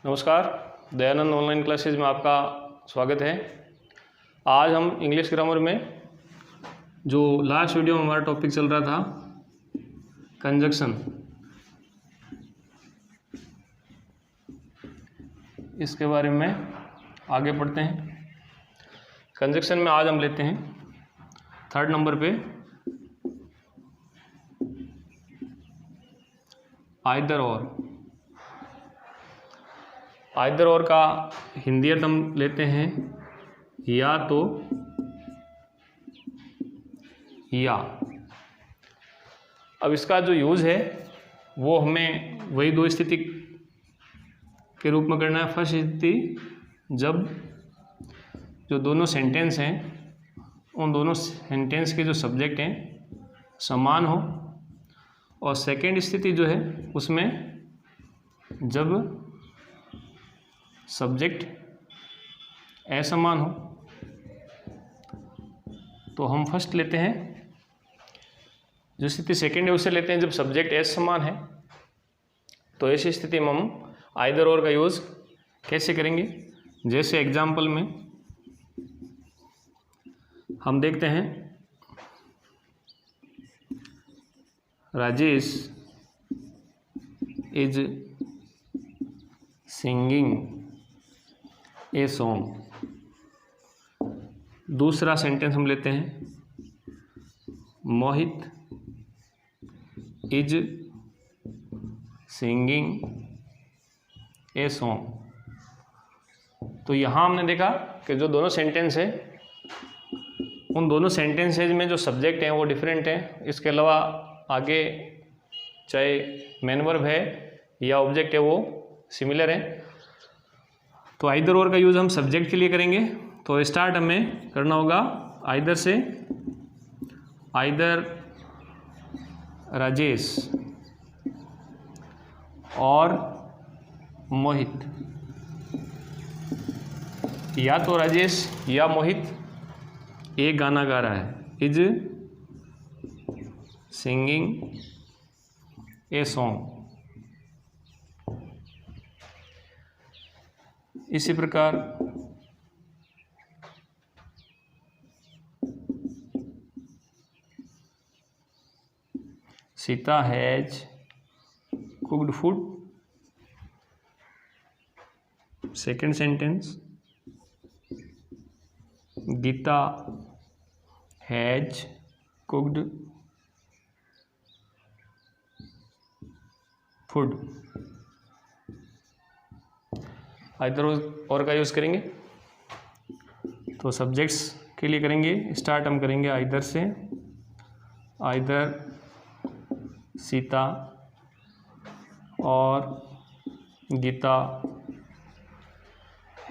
नमस्कार, Dayanand online classes में आपका स्वागत है। आज हम इंग्लिश ग्रामर में जो लास्ट वीडियो में हमारा टॉपिक चल रहा था कंजक्शन, इसके बारे में आगे पढ़ते हैं। कंजक्शन में आज हम लेते हैं 3rd नंबर पे आइदर और का हिंदी अर्थ हम लेते हैं या तो या। अब इसका जो यूज़ है वो हमें वही दो स्थिति के रूप में करना है। फर्स्ट स्थिति जब जो दोनों सेंटेंस हैं उन दोनों सेंटेंस के जो सब्जेक्ट हैं समान हो, और सेकंड स्थिति जो है उसमें जब सब्जेक्ट असमान हो। तो हम फर्स्ट लेते हैं, जो स्थिति सेकंड है उसे लेते हैं जब सब्जेक्ट असमान है। तो ऐसी स्थिति में हम आइदर और का यूज़ कैसे करेंगे, जैसे एग्जाम्पल में हम देखते हैं Rajesh is singing a song. दूसरा सेंटेंस हम लेते हैं मोहित इज सिंगिंग ए सॉन्ग। तो यहाँ हमने देखा कि जो दोनों सेंटेंस है उन दोनों सेंटेंसेज में जो सब्जेक्ट हैं वो डिफरेंट हैं। इसके अलावा आगे चाहे मेन वर्ब है या ऑब्जेक्ट है वो सिमिलर है। तो आइदर और का यूज़ हम सब्जेक्ट के लिए करेंगे। तो स्टार्ट हमें करना होगा आइदर से, आइदर राजेश और मोहित। या तो राजेश या मोहित एक गाना गा रहा है, इज सिंगिंग ए सॉन्ग। इसी प्रकार Sita has cooked food. Second sentence Gita has cooked food. Either और का यूज़ करेंगे तो सब्जेक्ट्स के लिए करेंगे। स्टार्ट हम करेंगे आइदर से, आइदर सीता और गीता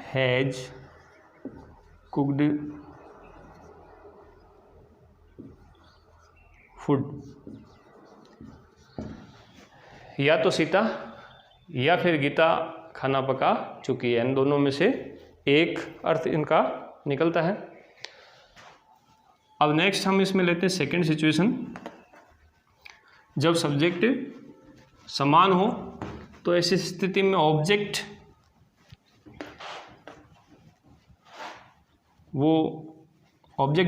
हैज कुक्ड फूड। या तो सीता या फिर गीता खाना पका चुकी है, इन दोनों में से एक अर्थ इनका निकलता है। अब नेक्स्ट हम इसमें लेते हैं सेकंड सिचुएशन, जब सब्जेक्ट समान हो। तो ऐसी स्थिति में ऑब्जेक्ट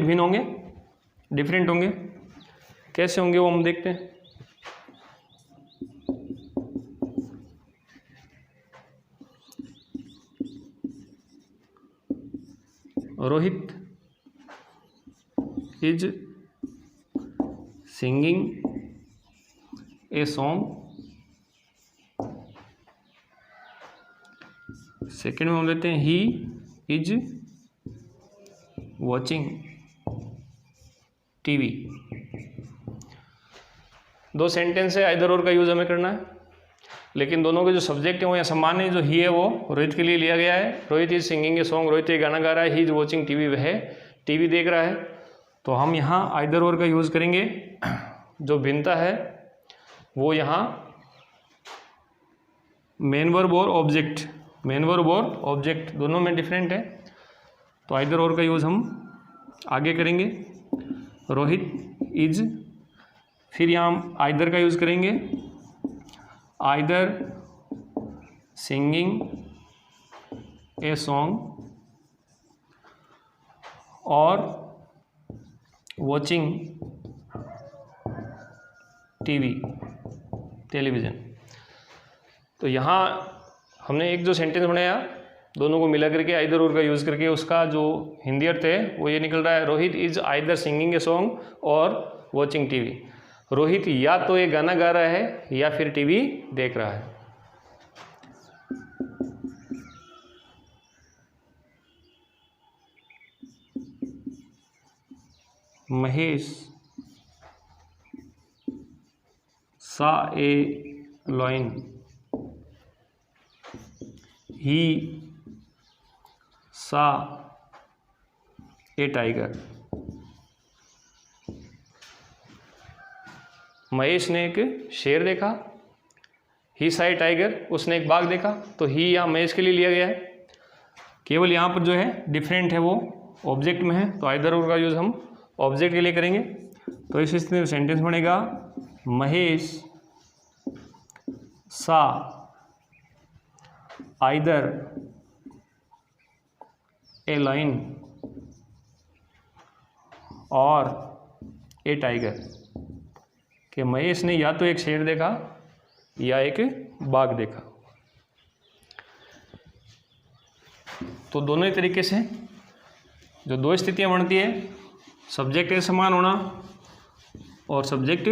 भिन्न होंगे, डिफरेंट होंगे। कैसे होंगे वो हम देखते हैं। Rohit is singing a song. Second में हम लेते हैं ही इज वॉचिंग टीवी। दो सेंटेंस है, आइदर और का यूज़ हमें करना है, लेकिन दोनों के जो सब्जेक्ट हैं वो यहाँ समान है। जो ही है वो रोहित के लिए लिया गया है, Rohit is singing a song, Rohit एक गाना गा रहा है। ही इज वॉचिंग टीवी, वह टीवी देख रहा है। तो हम यहाँ आइदर और का यूज़ करेंगे। जो भिन्नता है वो यहाँ मेन वर्ब और ऑब्जेक्ट दोनों में डिफरेंट है। तो आइदर और का यूज़ हम आगे करेंगे। रोहित इज, फिर यहाँ हम आइदर का यूज़ करेंगे, आइदर सिंगिंग ए सॉन्ग और वॉचिंग टीवी, टेलीविज़न। तो यहाँ हमने एक जो सेंटेंस बनाया दोनों को मिला करके आइदर और का यूज़ करके, उसका जो हिंदी अर्थ है वो ये निकल रहा है, Rohit is either singing a song और वॉचिंग टीवी। रोहित या तो ये गाना गा रहा है या फिर टीवी देख रहा है। महेश सा ए लॉइन, ही सा ए टाइगर। महेश ने एक शेर देखा, ही सा ए टाइगर, उसने एक बाघ देखा। तो ही यहाँ महेश के लिए लिया गया है, केवल यहाँ पर जो है डिफरेंट है वो ऑब्जेक्ट में है, तो आइदर और का यूज़ हम ऑब्जेक्ट के लिए करेंगे। तो इस स्थिति में सेंटेंस बनेगा महेश सा आइदर ए लाइन और ए टाइगर, कि महेश ने या तो एक शेर देखा या एक बाघ देखा। तो दोनों ही तरीके से जो दो स्थितियां बनती है, सब्जेक्ट ए समान होना और सब्जेक्ट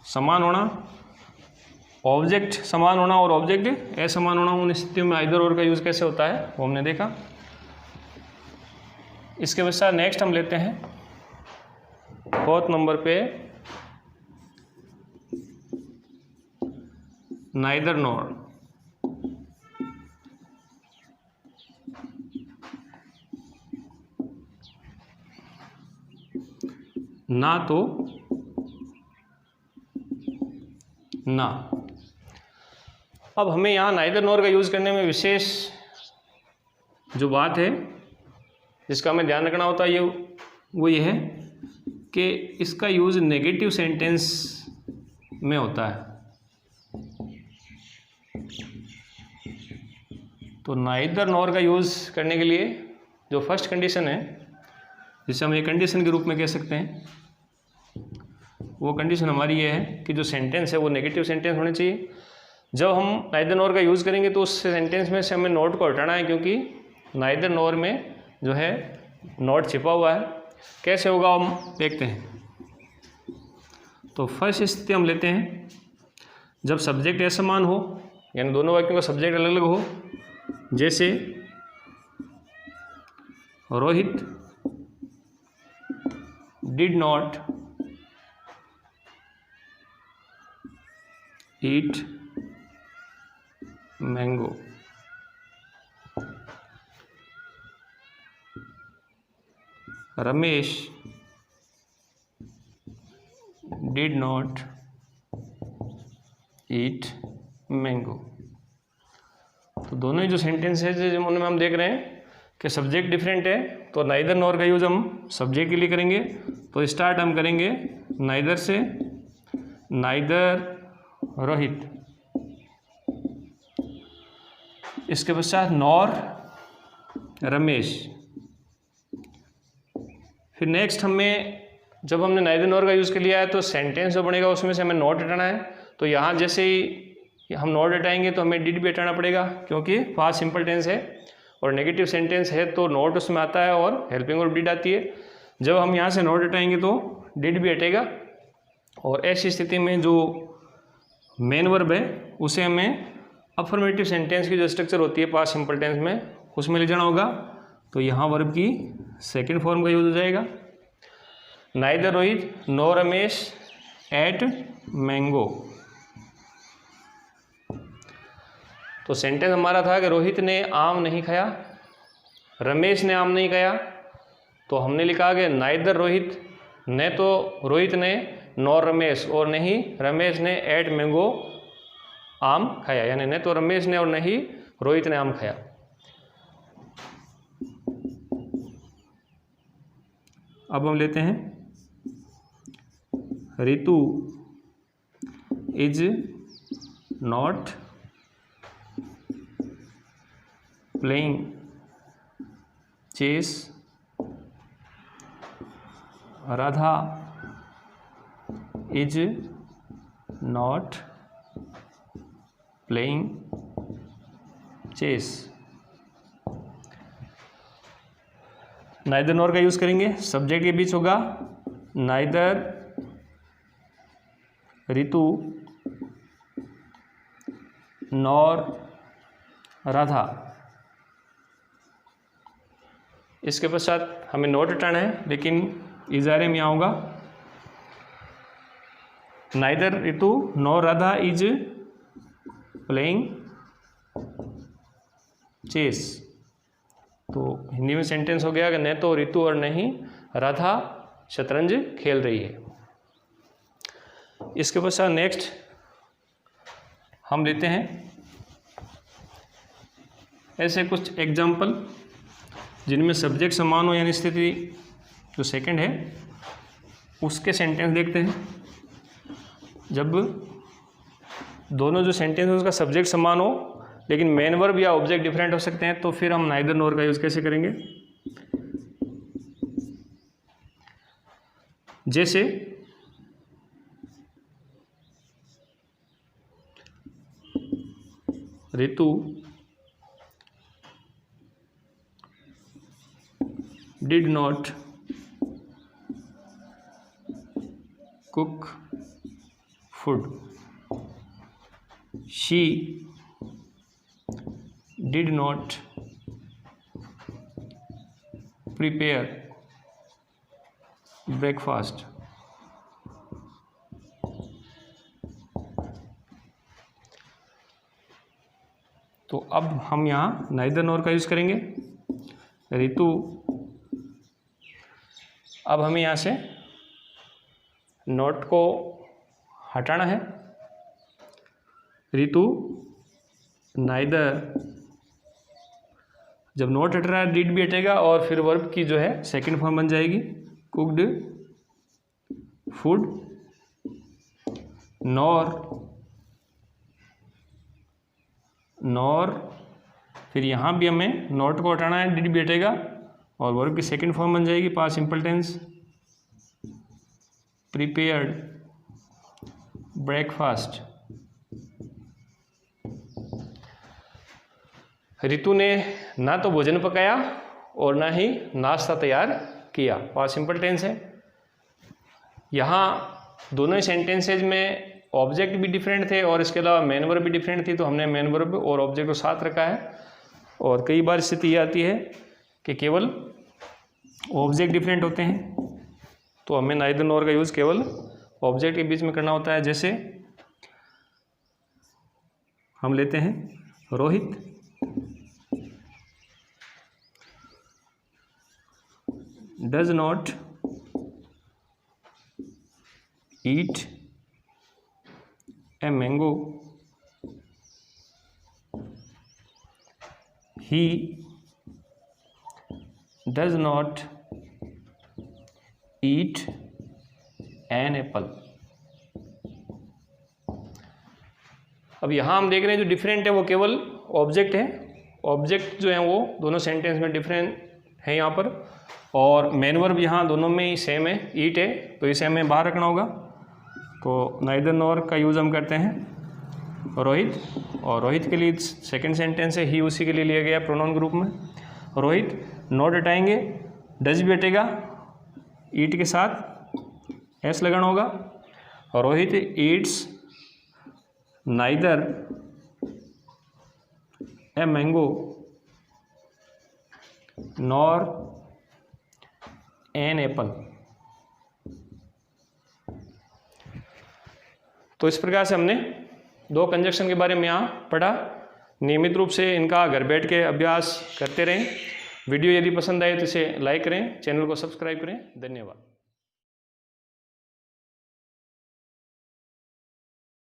समान होना, ऑब्जेक्ट समान होना और ऑब्जेक्ट असमान होना, उन स्थितियों में आइदर और का यूज़ कैसे होता है वो हमने देखा। इसके पश्चात नेक्स्ट हम लेते हैं 4th नंबर पे नाइदर नॉर। ना तो ना। अब हमें यहाँ नाइदर नॉर का यूज़ करने में विशेष जो बात है जिसका हमें ध्यान रखना होता है वो ये है कि इसका यूज़ नेगेटिव सेंटेंस में होता है। तो नाइदर नॉर का यूज़ करने के लिए जो फर्स्ट कंडीशन है, जिसे हम एक कंडीशन के रूप में कह सकते हैं, वो कंडीशन हमारी ये है कि जो सेंटेंस है वो नेगेटिव सेंटेंस होने चाहिए। जब हम नाइदर नॉर का यूज़ करेंगे तो उस सेंटेंस में से हमें नॉट को हटाना है, क्योंकि नाइदर नॉर में जो है नॉट छिपा हुआ है। कैसे होगा हम देखते हैं। तो फर्स्ट स्थिति हम लेते हैं जब सब्जेक्ट असमान हो, यानी दोनों वाक्यों का सब्जेक्ट अलग अलग हो। जैसे Rohit did not eat mango. Ramesh did not eat mango. तो दोनों ही जो सेंटेंस है जिनमें हम देख रहे हैं कि सब्जेक्ट डिफरेंट है, तो नाइदर नॉर का यूज़ हम सब्जेक्ट के लिए करेंगे। तो स्टार्ट हम करेंगे नाइदर से, नाइदर रोहित। इसके पश्चात नॉर रमेश। फिर नेक्स्ट हमें जब हमने नाइदर नॉर का यूज़ कर लिया है तो सेंटेंस जो बनेगा उसमें से हमें नॉट हटाना है। तो यहाँ जैसे ही हम नॉट हटाएंगे तो हमें डिड भी हटाना पड़ेगा, क्योंकि पास्ट सिंपल टेंस है और नेगेटिव सेंटेंस है तो नॉट उसमें आता है और हेल्पिंग वर्ब डिड आती है। जब हम यहाँ से नॉट हटाएंगे तो डिड भी हटेगा, और ऐसी स्थिति में जो मेन वर्ब है उसे हमें अफर्मेटिव सेंटेंस की जो स्ट्रक्चर होती है पास्ट सिंपल टेंस में उसमें ले जाना होगा। तो यहाँ वर्ब की सेकंड फॉर्म का यूज हो जाएगा, neither Rohit nor Ramesh ate mango. तो सेंटेंस हमारा था कि रोहित ने आम नहीं खाया, रमेश ने आम नहीं खाया। तो हमने लिखा कि नाइदर रोहित, न तो रोहित ने, नॉर रमेश, और नहीं रमेश ने एट मैंगो आम खाया, यानी न तो रमेश ने और नहीं रोहित ने आम खाया। अब हम लेते हैं Ritu is not playing chess, Radha is not playing chess. Neither nor का यूज करेंगे, सब्जेक्ट के बीच होगा नाइदर रितु नॉर राधा। इसके पश्चात हमें नोट हटाना है, लेकिन इजारे में यहाँ होगा neither Ritu nor Radha is playing chess. तो हिंदी में सेंटेंस हो गया कि न तो रितु और न ही राधा शतरंज खेल रही है। इसके पश्चात नेक्स्ट हम लेते हैं ऐसे कुछ एग्जाम्पल जिनमें सब्जेक्ट समान हो, यानी स्थिति जो सेकंड है उसके सेंटेंस देखते हैं। जब दोनों जो सेंटेंस है उसका सब्जेक्ट समान हो लेकिन मेन वर्ब या ऑब्जेक्ट डिफरेंट हो सकते हैं, तो फिर हम नाइदर नॉर का यूज कैसे करेंगे। जैसे Ritu did not cook food. She did not prepare breakfast. तो अब हम यहाँ नाइदर नॉर का यूज़ करेंगे। रितु, अब हमें यहाँ से नोट को हटाना है। रितु नाइदर, जब नोट हट रहा है डिड भी हटेगा और फिर वर्ब की जो है सेकंड फॉर्म बन जाएगी कुक्ड फूड, नॉर फिर यहाँ भी हमें नोट को हटाना है, डिड भी हटेगा और वर्ब की सेकंड फॉर्म बन जाएगी past simple tense prepared breakfast. Ritu ने ना तो भोजन पकाया और ना ही नाश्ता तैयार किया, पास्ट सिंपल टेंस है। यहाँ दोनों ही सेंटेंसेज में ऑब्जेक्ट भी डिफरेंट थे और इसके अलावा मेन वर्ब भी डिफरेंट थी, तो हमने मेन वर्ब और ऑब्जेक्ट को साथ रखा है। और कई बार स्थिति ये आती है कि केवल ऑब्जेक्ट डिफरेंट होते हैं, तो हमें नाइदर नॉर का यूज़ केवल ऑब्जेक्ट के बीच में करना होता है। जैसे हम लेते हैं Rohit does not eat a mango, he does not eat an apple। अब यहाँ हम देख रहे हैं जो डिफरेंट है वो केवल ऑब्जेक्ट है। ऑब्जेक्ट जो है वो दोनों सेंटेंस में डिफरेंट है यहाँ पर, और मेन वर्ब यहाँ दोनों में ही सेम है, ईट है, तो इसे हमें बाहर रखना होगा। तो नाइदर नॉर का यूज़ हम करते हैं रोहित, और रोहित के लिए सेकंड सेंटेंस है ही, उसी के लिए लिया गया प्रोनाउन ग्रुप में। रोहित नॉट हटाएंगे, डज भी हटेगा, ईट के साथ एस लगाना होगा। Rohit eats neither a mango nor an apple. तो इस प्रकार से हमने दो कंजक्शन के बारे में यहाँ पढ़ा। नियमित रूप से इनका घर बैठ के अभ्यास करते रहें। वीडियो यदि पसंद आए तो इसे लाइक करें, चैनल को सब्सक्राइब करें। धन्यवाद।